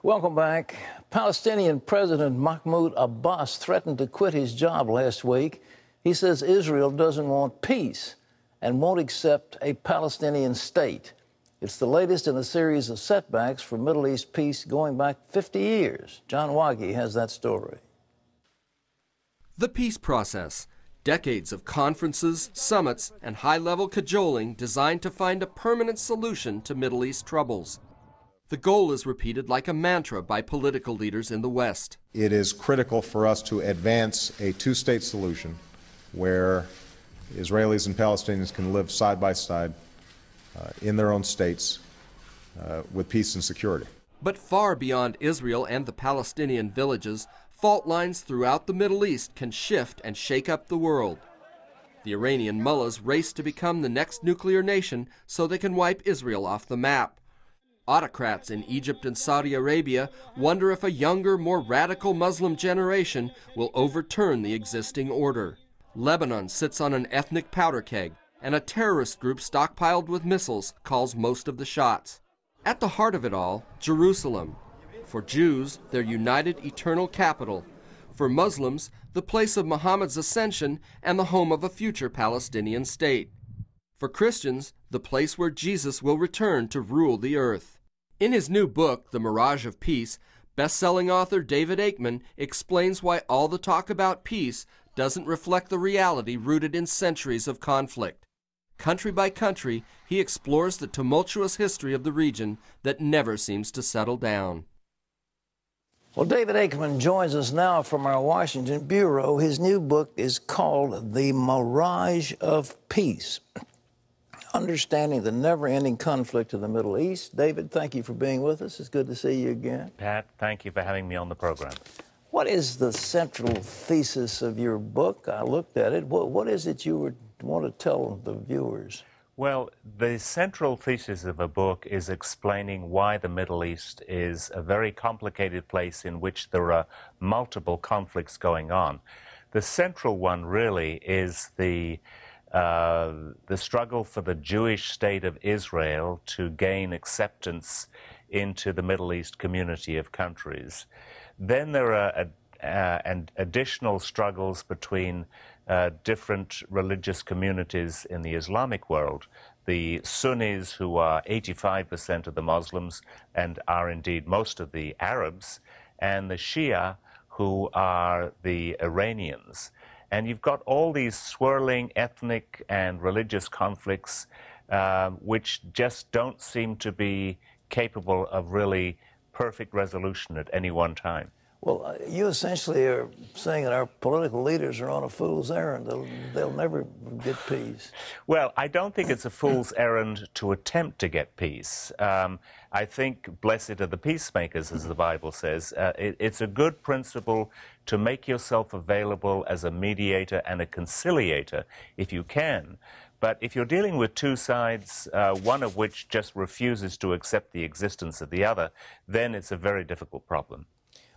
Welcome back. Palestinian President Mahmoud Abbas threatened to quit his job last week. He says Israel doesn't want peace and won't accept a Palestinian state. It's the latest in a series of setbacks for Middle East peace going back 50 years. John Waggy has that story. The peace process. Decades of conferences, summits, and high-level cajoling designed to find a permanent solution to Middle East troubles. The goal is repeated like a mantra by political leaders in the West. It is critical for us to advance a two-state solution where Israelis and Palestinians can live side by side in their own states with peace and security. But far beyond Israel and the Palestinian villages, fault lines throughout the Middle East can shift and shake up the world. The Iranian mullahs race to become the next nuclear nation so they can wipe Israel off the map. Autocrats in Egypt and Saudi Arabia wonder if a younger, more radical Muslim generation will overturn the existing order. Lebanon sits on an ethnic powder keg, and a terrorist group stockpiled with missiles calls most of the shots. At the heart of it all, Jerusalem. For Jews, their united eternal capital. For Muslims, the place of Muhammad's ascension and the home of a future Palestinian state. For Christians, the place where Jesus will return to rule the earth. In his new book, The Mirage of Peace, best-selling author David Aikman explains why all the talk about peace doesn't reflect the reality rooted in centuries of conflict. Country by country, he explores the tumultuous history of the region that never seems to settle down. Well, David Aikman joins us now from our Washington bureau. His new book is called The Mirage of Peace, Understanding the Never-Ending Conflict of the Middle East. David, thank you for being with us. It's good to see you again. Pat, thank you for having me on the program. What is the central thesis of your book? I looked at it. What is it you would want to tell the viewers? Well, the central thesis of a book is explaining why the Middle East is a very complicated place in which there are multiple conflicts going on. The central one really is the struggle for the Jewish state of Israel to gain acceptance into the Middle East community of countries. Then there are additional struggles between different religious communities in the Islamic world. The Sunnis, who are 85% of the Muslims and are indeed most of the Arabs, and the Shia, who are the Iranians. And you've got all these swirling ethnic and religious conflicts which just don't seem to be capable of really perfect resolution at any one time. Well, you essentially are saying that our political leaders are on a fool's errand. They'll never get peace. Well, I don't think it's a fool's errand to attempt to get peace. I think blessed are the peacemakers, as the Bible says. It's a good principle to make yourself available as a mediator and a conciliator, if you can. But if you're dealing with two sides, one of which just refuses to accept the existence of the other, then it's a very difficult problem.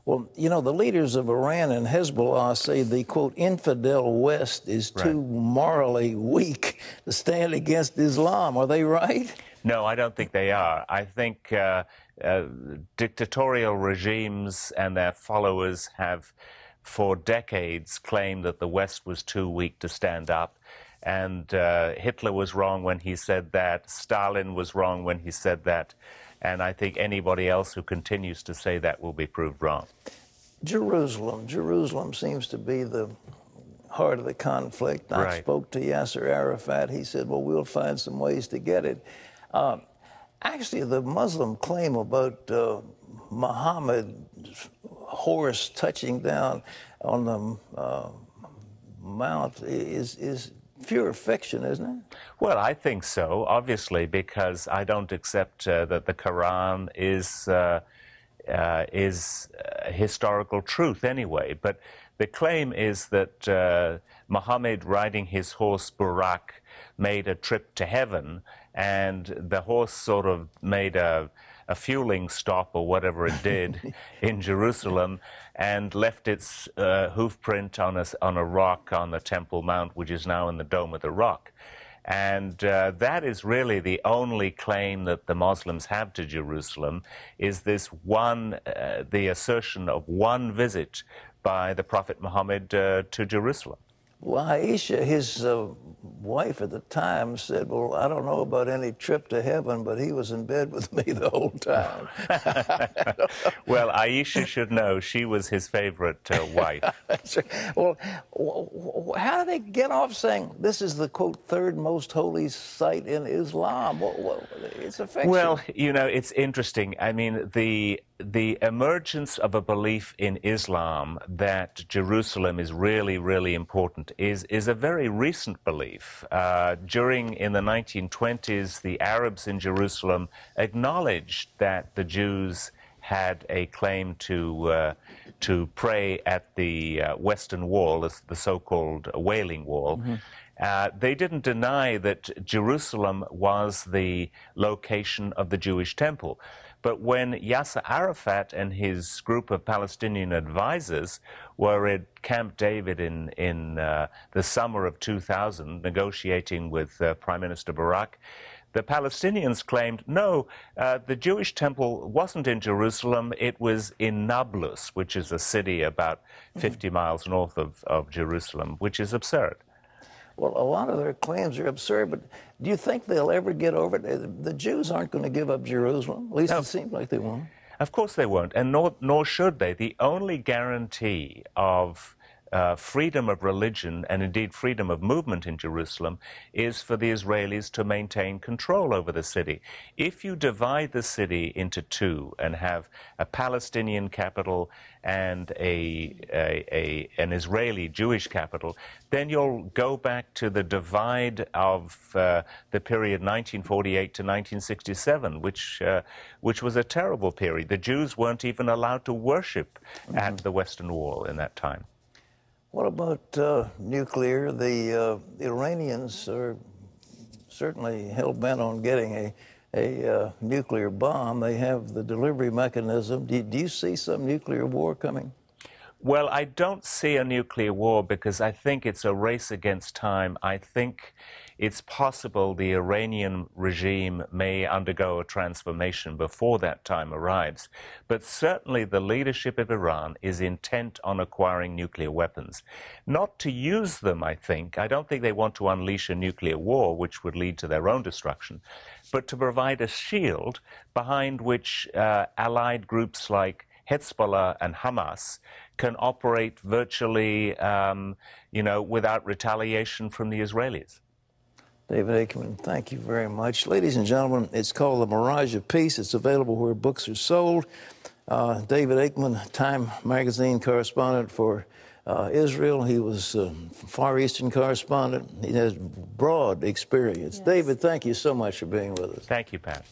Well, you know, the leaders of Iran and Hezbollah say the, quote, infidel West is too morally weak to stand against Islam. Are they right? No, I don't think they are. I think dictatorial regimes and their followers have, for decades, claimed that the West was too weak to stand up. And Hitler was wrong when he said that. Stalin was wrong when he said that. And I think anybody else who continues to say that will be proved wrong. Jerusalem seems to be the heart of the conflict. I spoke to Yasser Arafat. He said, well, we'll find some ways to get it. Actually, the Muslim claim about Muhammad's horse touching down on the mount is pure fiction, isn't it? Well, I think so, obviously, because I don't accept that the Quran is historical truth anyway. But the claim is that Muhammad, riding his horse Burak, made a trip to heaven, and the horse sort of made a fueling stop or whatever it did in Jerusalem and left its hoof print on a rock on the Temple Mount, which is now in the Dome of the Rock. And that is really the only claim that the Muslims have to Jerusalem, is this one, the assertion of one visit by the Prophet Muhammad to Jerusalem. Well, Aisha, his wife at the time, said, well, I don't know about any trip to heaven, but he was in bed with me the whole time. Well, Aisha should know she was his favorite wife. Well, how do they get off saying this is the, quote, third most holy site in Islam? It's a fiction. Well, you know, it's interesting. I mean, the emergence of a belief in Islam that Jerusalem is really, really important is a very recent belief. In the 1920s, the Arabs in Jerusalem acknowledged that the Jews had a claim to pray at the Western Wall, the so-called Wailing Wall. Mm-hmm. They didn't deny that Jerusalem was the location of the Jewish temple. But when Yasser Arafat and his group of Palestinian advisors were at Camp David in the summer of 2000, negotiating with Prime Minister Barak, the Palestinians claimed, no, the Jewish temple wasn't in Jerusalem, it was in Nablus, which is a city about 50 miles north of Jerusalem, which is absurd. Well, a lot of their claims are absurd, but do you think they'll ever get over it? The Jews aren't going to give up Jerusalem. At least it seems like they won't. Of course they won't, and nor should they. The only guarantee of freedom of religion and indeed freedom of movement in Jerusalem is for the Israelis to maintain control over the city. If you divide the city into two and have a Palestinian capital and an Israeli Jewish capital, then you'll go back to the divide of the period 1948 to 1967, which was a terrible period. The Jews weren't even allowed to worship at the Western Wall in that time. What about nuclear? The Iranians are certainly hell-bent on getting a nuclear bomb. They have the delivery mechanism. Do you see some nuclear war coming? Well, I don't see a nuclear war because I think it's a race against time. I think it's possible the Iranian regime may undergo a transformation before that time arrives. But certainly the leadership of Iran is intent on acquiring nuclear weapons. Not to use them, I think. I don't think they want to unleash a nuclear war, which would lead to their own destruction, but to provide a shield behind which allied groups like Hezbollah and Hamas can operate virtually, without retaliation from the Israelis. David Aikman, thank you very much. Ladies and gentlemen, it's called The Mirage of Peace. It's available where books are sold. David Aikman, Time magazine correspondent for Israel. He was Far Eastern correspondent. He has broad experience. Yes. David, thank you so much for being with us. Thank you, Pat.